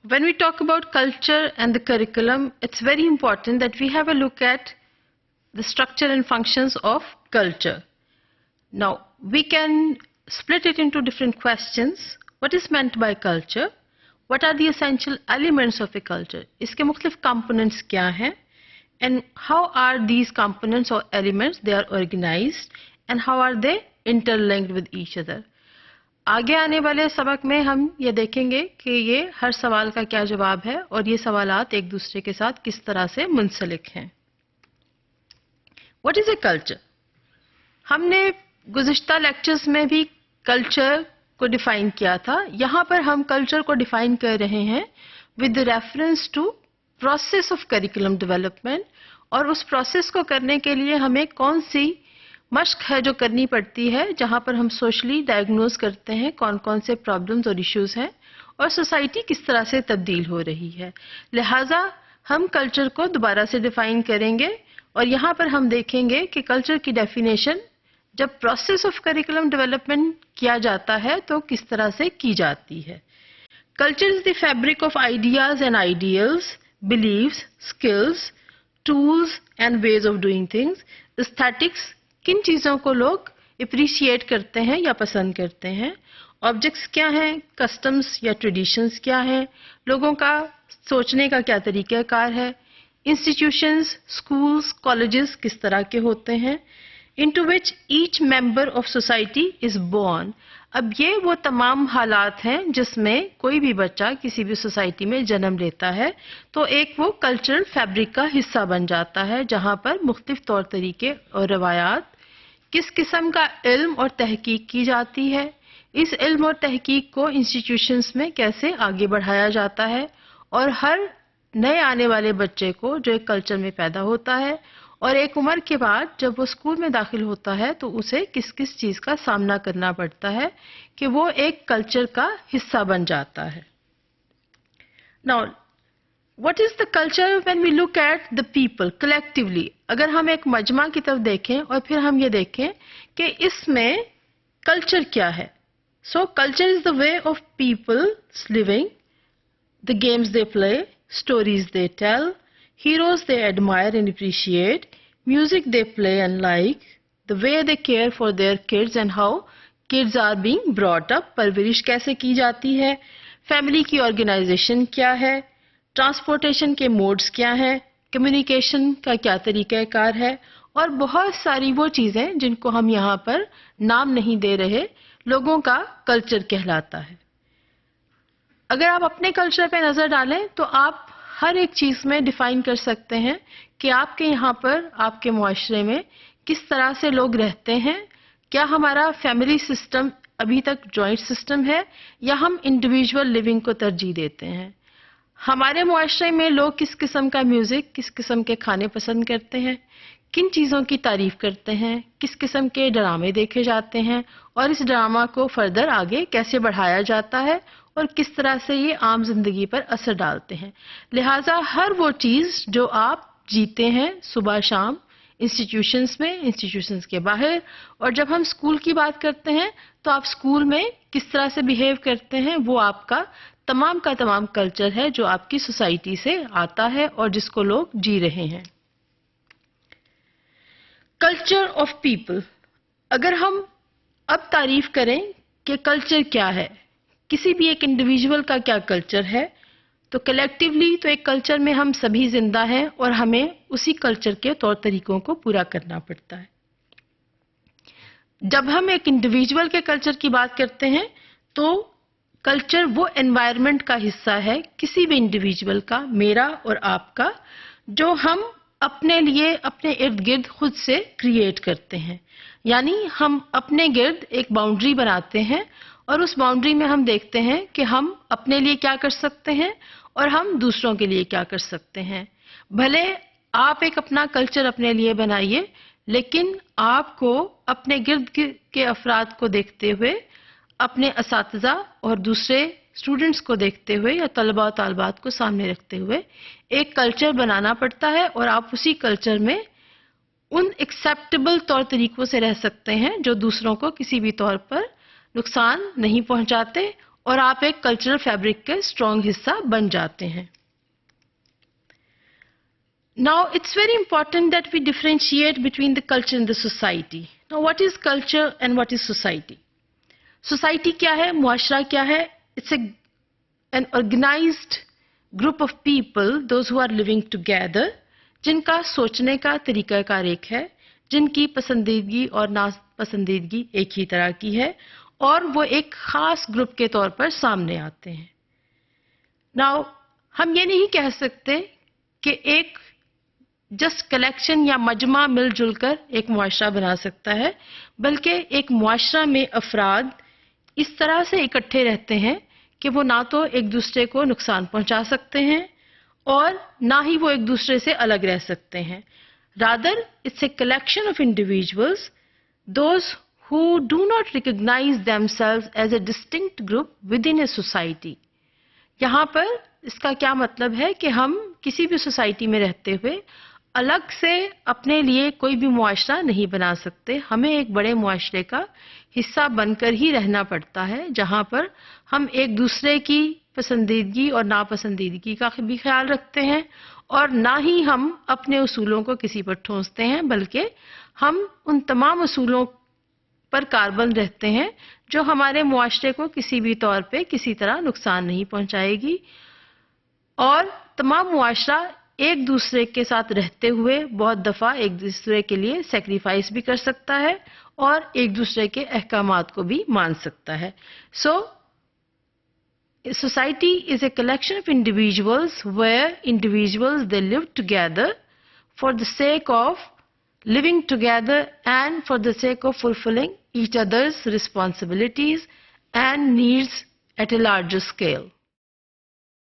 When we talk about culture and the curriculum, it's very important that we have a look at the structure and functions of culture. Now, we can split it into different questions. What is meant by culture? What are the essential elements of a culture? Iske mukhlif components kya hain? And how are these components or elements, they are organized and how are they interlinked with each other? आगे आने वाले सबक में हम ये देखेंगे कि ये हर सवाल का क्या जवाब है और ये सवालात एक दूसरे के साथ किस तरह से मुंसलिक हैं. What is a culture? हमने गुज़िश्ता लेक्चर्स में भी कल्चर को डिफाइन किया था. यहाँ पर हम कल्चर को डिफाइन कर रहे हैं with reference to process of curriculum development, और उस प्रोसेस को करने के लिए हमें कौन सी मश्क है जो करनी पड़ती है, जहाँ पर हम सोशली डायग्नोज करते हैं कौन कौन से प्रॉब्लम्स और इश्यूज हैं और सोसाइटी किस तरह से तब्दील हो रही है. लिहाजा हम कल्चर को दोबारा से डिफाइन करेंगे और यहाँ पर हम देखेंगे कि कल्चर की डेफिनेशन जब प्रोसेस ऑफ करिकुलम डेवलपमेंट किया जाता है तो किस तरह से की जाती है. Culture is the fabric of ideas and ideals, beliefs, skills, tools and ways of doing things. Aesthetics, किन चीज़ों को लोग अप्रिशिएट करते हैं या पसंद करते हैं. ऑब्जेक्ट्स क्या हैं, कस्टम्स या ट्रेडिशंस क्या हैं, लोगों का सोचने का क्या तरीक़ाकार है. इंस्टीट्यूशंस, स्कूल्स, कॉलेजेस किस तरह के होते हैं. into which each member of society is born. अब ये वो तमाम हालात हैं जिसमें कोई भी बच्चा किसी भी सोसाइटी में जन्म लेता है तो एक वो कल्चरल फैब्रिक का हिस्सा बन जाता है, जहाँ पर मुख्तलिफ तौर तरीके और रवायात, किस किस्म का इल्म और तहकीक की जाती है, इस इल्म और तहकीक को इंस्टीट्यूशंस में कैसे आगे बढ़ाया जाता है, और हर नए आने वाले बच्चे को जो एक कल्चर में पैदा होता है और एक उम्र के बाद जब वो स्कूल में दाखिल होता है तो उसे किस किस चीज़ का सामना करना पड़ता है कि वो एक कल्चर का हिस्सा बन जाता है. Now what is the culture when we look at the people collectively. अगर हम एक मजमा की तरफ देखें और फिर हम ये देखें कि इसमें कल्चर क्या है. So culture is the way of people's living, the games they play, stories they tell, heroes they admire and appreciate, music they play and like, the way they care for their kids and how kids are being brought up, परवरिश कैसे की जाती है, family की organisation क्या है, transportation के modes क्या हैं, कम्युनिकेशन का क्या तरीक़ाकार है, और बहुत सारी वो चीज़ें जिनको हम यहाँ पर नाम नहीं दे रहे, लोगों का कल्चर कहलाता है. अगर आप अपने कल्चर पे नज़र डालें तो आप हर एक चीज़ में डिफ़ाइन कर सकते हैं कि आपके यहाँ पर आपके मुआशरे में किस तरह से लोग रहते हैं. क्या हमारा फैमिली सिस्टम अभी तक जॉइंट सिस्टम है या हम इंडिविजुअल लिविंग को तरजीह देते हैं. हमारे मुआशरे में लोग किस किस्म का म्यूज़िक, किस किस्म के खाने पसंद करते हैं, किन चीज़ों की तारीफ़ करते हैं, किस किस्म के ड्रामे देखे जाते हैं और इस ड्रामा को फर्दर आगे कैसे बढ़ाया जाता है और किस तरह से ये आम जिंदगी पर असर डालते हैं. लिहाजा हर वो चीज़ जो आप जीते हैं सुबह शाम इंस्टीट्यूशंस में, इंस्टीट्यूशंस के बाहर, और जब हम स्कूल की बात करते हैं तो आप स्कूल में किस तरह से बिहेव करते हैं, वो आपका तमाम का तमाम कल्चर है जो आपकी सोसाइटी से आता है और जिसको लोग जी रहे हैं. Culture of people. अगर हम अब तारीफ करें कि कल्चर क्या है, किसी भी एक इंडिविजुअल का क्या कल्चर है, तो कलेक्टिवली तो एक कल्चर में हम सभी जिंदा हैं और हमें उसी कल्चर के तौर तरीकों को पूरा करना पड़ता है. जब हम एक इंडिविजुअल के कल्चर की बात करते हैं तो कल्चर वो एनवायरनमेंट का हिस्सा है किसी भी इंडिविजुअल का, मेरा और आपका, जो हम अपने लिए अपने इर्द गिर्द खुद से क्रिएट करते हैं. यानी हम अपने गिर्द एक बाउंड्री बनाते हैं और उस बाउंड्री में हम देखते हैं कि हम अपने लिए क्या कर सकते हैं और हम दूसरों के लिए क्या कर सकते हैं. भले आप एक अपना कल्चर अपने लिए बनाइए, लेकिन आपको अपने गिर्द के अफराद को देखते हुए, अपने असातिज़ा और दूसरे स्टूडेंट्स को देखते हुए या तलबा और तालबात को सामने रखते हुए एक कल्चर बनाना पड़ता है और आप उसी कल्चर में उन एक्सेप्टेबल तौर तरीकों से रह सकते हैं जो दूसरों को किसी भी तौर पर नुकसान नहीं पहुंचाते और आप एक कल्चरल फैब्रिक के स्ट्रॉन्ग हिस्सा बन जाते हैं. Now, it's very important that we differentiate between the culture and the society. Now, what is culture and what is society? Society क्या है? मुआशरा क्या है? It's an organized group of people, those who are living together, जिनका सोचने का तरीकाकार एक है, जिनकी पसंदीदगी और नापसंदीदगी एक ही तरह की है, और वो एक खास ग्रुप के तौर पर सामने आते हैं. Now, हम ये नहीं कह सकते कि एक जस्ट कलेक्शन या मजमा मिलजुल कर एक मुआशरा बना सकता है, बल्कि एक मुआशरा में अफराद इस तरह से इकट्ठे रहते हैं कि वो ना तो एक दूसरे को नुकसान पहुंचा सकते हैं और ना ही वो एक दूसरे से अलग रह सकते हैं. Rather it's a collection of individuals, those who do not recognize themselves as a distinct group within a society. यहाँ पर इसका क्या मतलब है कि हम किसी भी सोसाइटी में रहते हुए अलग से अपने लिए कोई भी मुआशरा नहीं बना सकते. हमें एक बड़े मुआशरे का हिस्सा बनकर ही रहना पड़ता है, जहाँ पर हम एक दूसरे की पसंदीदगी और नापसंदीदगी का भी ख्याल रखते हैं और ना ही हम अपने उसूलों को किसी पर ठोंसते हैं, बल्कि हम उन तमाम उसूलों पर कारबंद रहते हैं जो हमारे मुआशरे को किसी भी तौर पे किसी तरह नुकसान नहीं पहुंचाएगी. और तमाम मुआशरा एक दूसरे के साथ रहते हुए बहुत दफ़ा एक दूसरे के लिए सेक्रीफाइस भी कर सकता है और एक दूसरे के अहकामात को भी मान सकता है. सो society is a collection of individuals where individuals they live together for the sake of living together and for the sake of fulfilling each other's responsibilities and needs at a larger scale.